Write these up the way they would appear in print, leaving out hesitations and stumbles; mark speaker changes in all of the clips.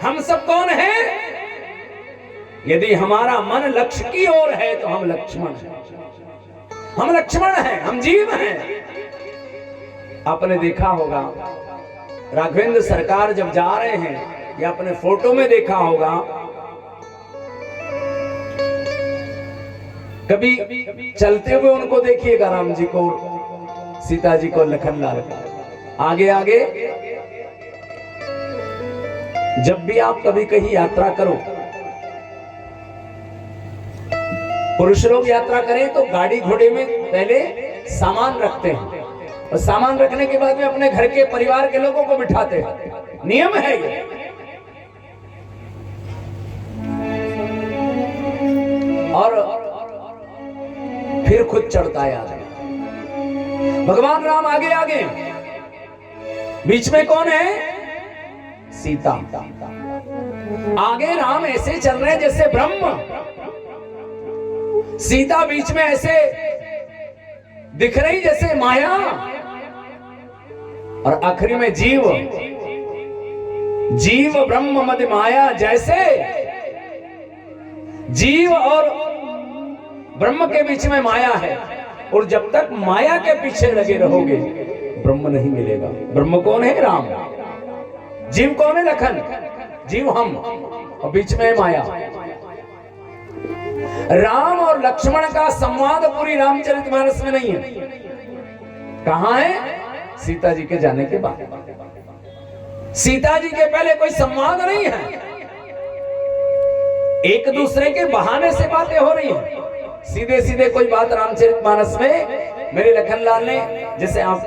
Speaker 1: हम सब कौन हैं? यदि हमारा मन लक्ष्य की ओर है तो हम लक्ष्मण हैं, हम लक्ष्मण हैं, हम जीव हैं। आपने देखा होगा राघवेंद्र सरकार जब जा रहे हैं या अपने फोटो में देखा होगा, कभी चलते हुए उनको देखिएगा राम जी को, सीता जी को, लखन लाल आगे आगे। जब भी आप कभी कहीं यात्रा करो, पुरुष लोग यात्रा करें तो गाड़ी घोड़े में पहले सामान रखते हैं और सामान रखने के बाद में अपने घर के परिवार के लोगों को बिठाते हैं, नियम है ये। और फिर खुद चढ़ता है आगे। भगवान राम आगे आगे, बीच में कौन है? सीता। आगे राम ऐसे चल रहे हैं जैसे ब्रह्म, सीता बीच में ऐसे दिख रही जैसे माया, और आखिरी में जीव, जीव ब्रह्म मध्य माया। जैसे जीव और ब्रह्म के बीच में माया है, और जब तक माया के पीछे लगे रहोगे ब्रह्म नहीं मिलेगा। ब्रह्म कौन है? राम। जीव कौन है? लखन। जीव हम, और बीच में माया। राम और लक्ष्मण का संवाद पूरी रामचरितमानस में नहीं है। कहां है? सीता जी के जाने के बाद। सीता जी के पहले कोई संवाद नहीं है, एक दूसरे के बहाने से बातें हो रही हैं। सीधे सीधे कोई बात रामचरितमानस में मेरे लखनलाल ने, जैसे आप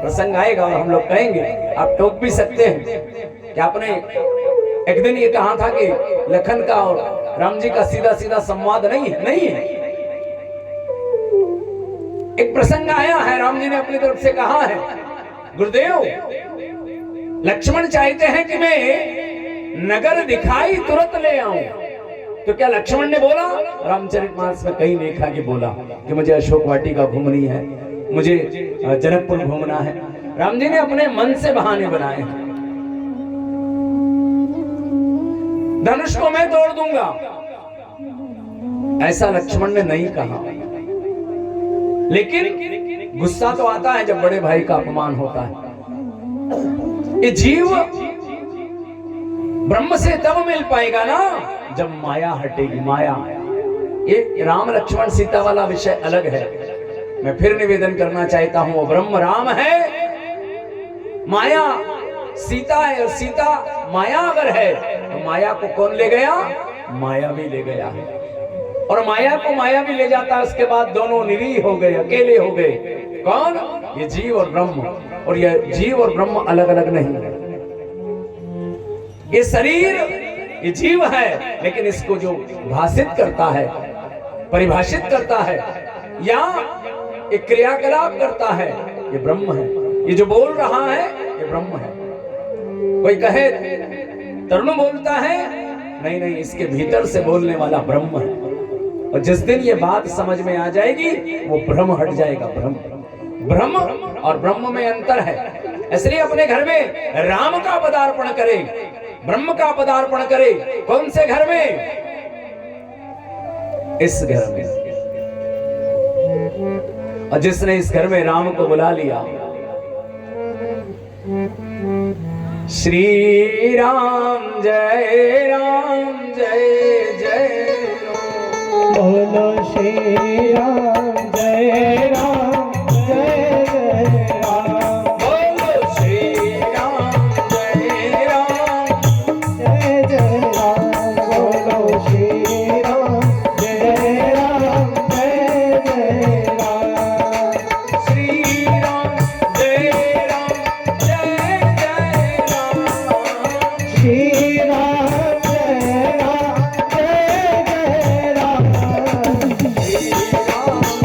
Speaker 1: प्रसंग आएगा और हम लोग कहेंगे, आप टोक भी सकते हैं कि आपने एक दिन ये कहा था कि लखन का और राम जी का सीधा सीधा संवाद नहीं है। नहीं है, एक प्रसंग आया है, राम जी ने अपनी तरफ से कहा है, गुरुदेव लक्ष्मण चाहते हैं कि मैं नगर दिखाई तुरंत ले आऊं। तो क्या लक्ष्मण ने बोला? रामचरितमानस में कहीं देखा कि बोला कि मुझे अशोक वाटिका घूमनी है, मुझे जनकपुर घूमना है। राम जी ने अपने मन से बहाने बनाए हैं। धनुष को मैं तोड़ दूंगा, ऐसा लक्ष्मण ने नहीं कहा। लेकिन गुस्सा तो आता है जब बड़े भाई का अपमान होता है। ये जीव ब्रह्म से तब मिल पाएगा ना जब माया हटेगी। माया, ये राम लक्ष्मण सीता वाला विषय अलग है। मैं फिर निवेदन करना चाहता हूं, वो ब्रह्म राम है, माया सीता है, और सीता माया अगर है तो माया को कौन ले गया? माया भी ले गया है। और माया को माया भी ले जाता है, उसके बाद दोनों निरीह हो गए, अकेले हो गए। कौन? ये जीव और ब्रह्म। और ये जीव और ब्रह्म अलग अलग नहीं है। ये शरीर, ये जीव है, लेकिन इसको जो भाषित करता है, परिभाषित करता है, या एक क्रियाकलाप करता है, ये ब्रह्म है। ये जो बोल रहा है ये ब्रह्म है। कोई कहे तरुण बोलता है, नहीं नहीं, इसके भीतर से बोलने वाला ब्रह्म है। और जिस दिन ये बात समझ में आ जाएगी वो भ्रम हट जाएगा। ब्रह्म और ब्रह्म में अंतर है। इसलिए अपने घर में राम का पदार्पण करे, ब्रह्म का पदार्पण करे। कौन से घर में? इस घर में। और जिसने इस घर में राम को बुला लिया, श्री राम जय जय राम,
Speaker 2: बोलो श्री राम जय राम जय जय राम,
Speaker 1: बोलो श्री राम जय राम
Speaker 2: जय जय राम, बोलो श्री राम जय राम जय जय राम,
Speaker 1: श्री राम जय राम जय जय राम,
Speaker 2: श्री राम जय राम जय जय राम,
Speaker 1: श्री राम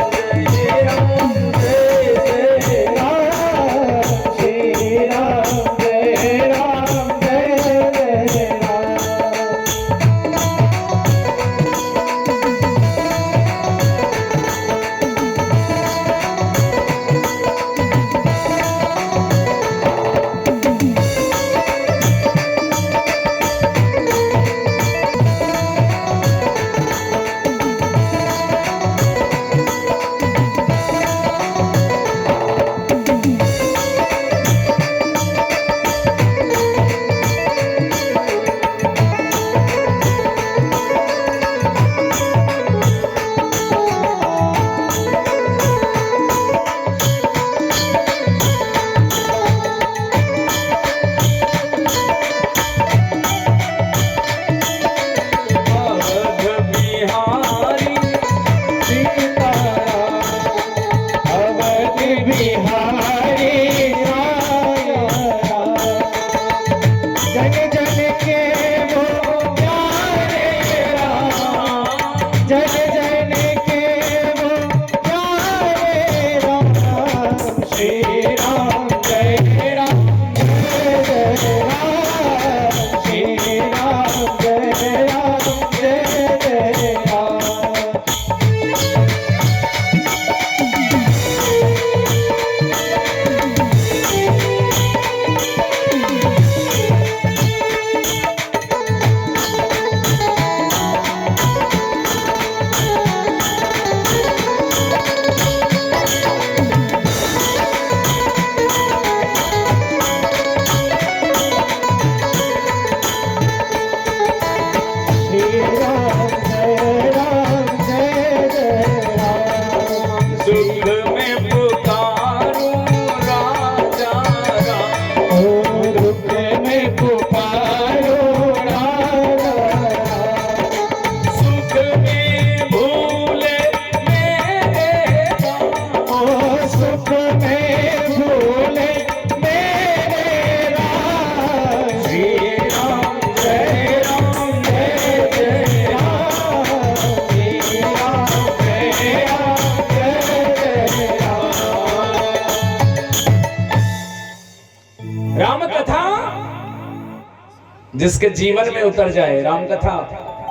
Speaker 1: जिसके जीवन में उतर जाए। राम कथा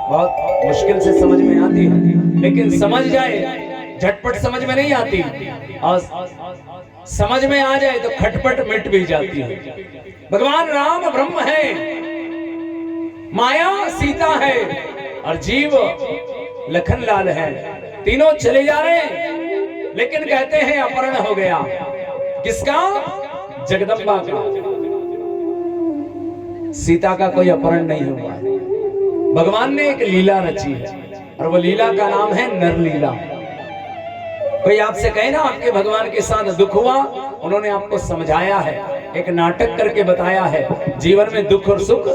Speaker 1: बहुत मुश्किल से समझ में आती है, लेकिन समझ जाए झटपट समझ में नहीं आती, और समझ में आ जाए तो खटपट मिट भी जाती है। भगवान राम ब्रह्म है, माया सीता है, और जीव लखन लाल है। तीनों चले जा रहे हैं, लेकिन कहते हैं अपहरण हो गया। किसका? जगदम्बा का। सीता का कोई अपहरण नहीं हुआ। भगवान ने एक लीला रची है, और वो लीला का नाम है नर लीला। कोई आपसे कहे ना आपके भगवान के साथ दुख हुआ, उन्होंने आपको समझाया है, एक नाटक करके बताया है। जीवन में दुख और सुख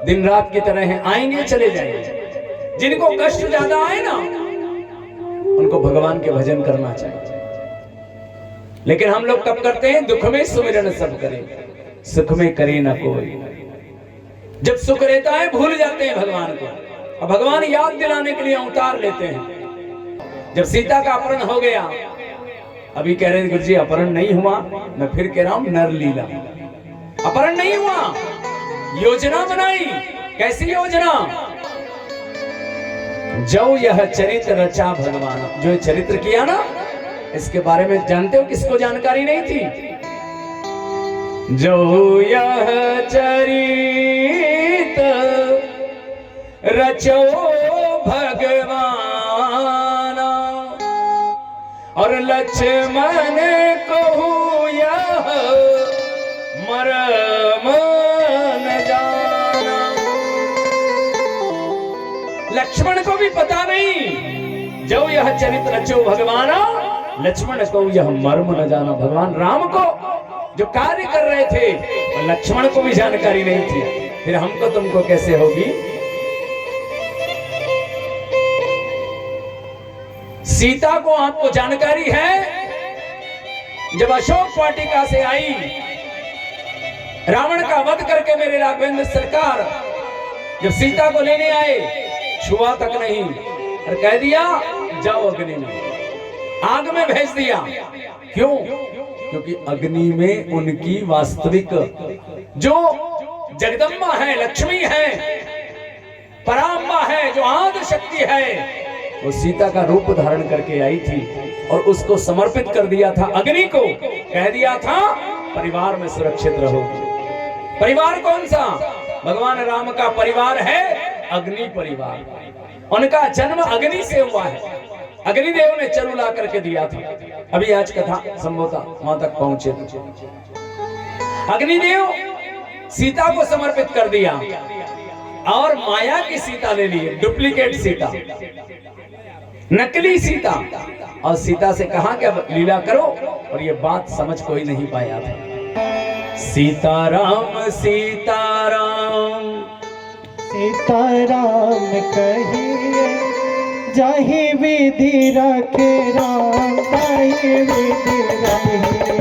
Speaker 1: दिन रात की तरह हैं, आएंगे चले जाएंगे। जिनको कष्ट ज्यादा आए ना, उनको भगवान के भजन करना चाहिए। लेकिन हम लोग कब करते हैं? दुख में सुमिरन सब करें, सुख में करे ना कोई। जब सुख रहता है भूल जाते हैं भगवान को, और भगवान याद दिलाने के लिए अवतार लेते हैं। जब सीता का अपहरण हो गया, अभी कह रहे हैं गुरुजी अपहरण नहीं हुआ, मैं फिर कह रहा हूं नर लीला। अपहरण नहीं हुआ, योजना बनाई। कैसी योजना? जो यह चरित्र रचा भगवान, जो चरित्र किया ना, इसके बारे में जानते हो किसको जानकारी नहीं थी? जो यह चरित रचो भगवान, और लक्ष्मण कहूँ यह मरम न जाना। लक्ष्मण को भी पता नहीं। जो यह चरित्र रचो भगवान, लक्ष्मण को यह मर्म न जाना। भगवान राम को जो कार्य कर रहे थे, और लक्ष्मण को भी जानकारी नहीं थी, फिर हमको तुमको कैसे होगी? सीता को आपको जानकारी है, जब अशोक वाटिका से आई, रावण का वध करके मेरे राघवेंद्र सरकार जब सीता को लेने आए, छुआ तक नहीं, और कह दिया जाओ अग्नि में, आग में भेज दिया। क्यों? क्योंकि अग्नि में उनकी वास्तविक जो जगदम्बा है, लक्ष्मी है, पराम्बा है, जो आदि शक्ति है, वो सीता का रूप धारण करके आई थी, और उसको समर्पित कर दिया था अग्नि को। कह दिया था परिवार में सुरक्षित रहोगे। परिवार कौन सा? भगवान राम का परिवार है अग्नि परिवार। उनका जन्म अग्नि से हुआ है। अग्निदेव ने चरु ला करके दिया था। अभी आज कथा संभवतः वहां तक पहुंचे। अग्निदेव सीता को समर्पित कर दिया, और माया की सीता ले ली, डुप्लीकेट सीता, नकली सीता। और सीता से कहा कि अब लीला करो, और ये बात समझ कोई नहीं पाया था। सीताराम सीताराम
Speaker 2: सीताराम कहिए, जाहि विधि रखे राम, ताहि विधि रहिए।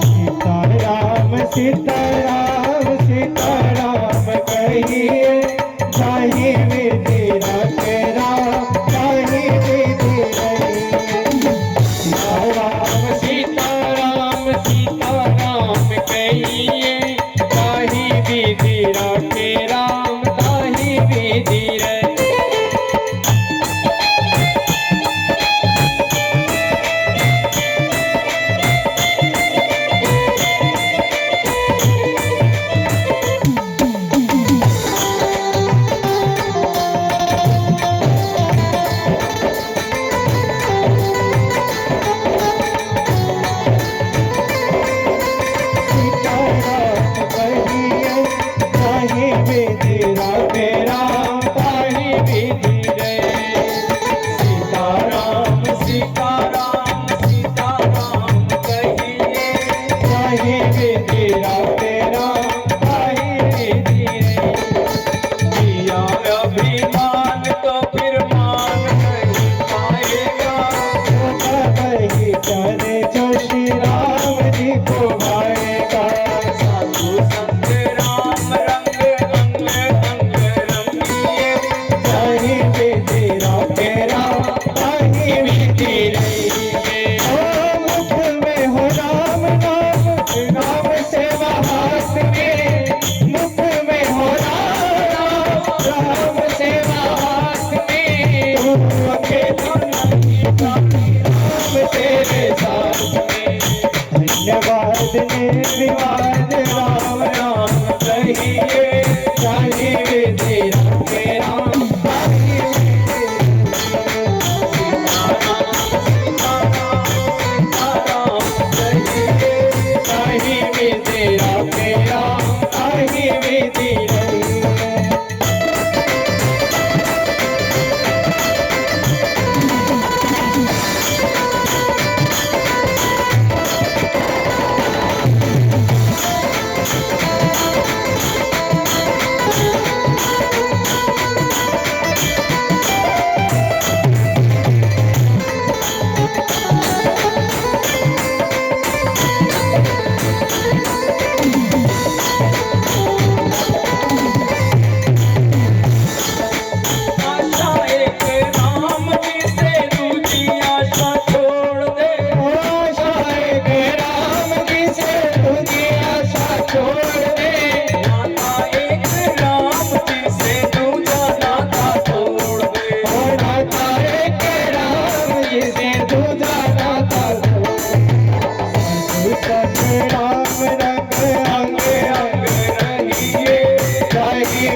Speaker 2: सीताराम सीताराम सीताराम कहिए, जाहि विधि रखे राम, ताहि विधि रहिए। सीताराम सीताराम सीताराम कहिए, ताहि विधि रखे राम, ताहि विधि रहिए। विवाद राम राम कहिए, जाहि विधि रखे राम, जाहि विधि रखे राम, जाहि विधि रखे।
Speaker 1: आशा एक राम जी से दूजी आशा छोड़ दे,
Speaker 2: आशा एक राम जी से दूजी आशा छोड़ दे,
Speaker 1: नाता एक राम जी से दूजा नाता तोड़ दे,
Speaker 2: नाता एक राम जी से दूजा नाता छोड़ दे। राम रंग अंग अंग रहिए, जाहि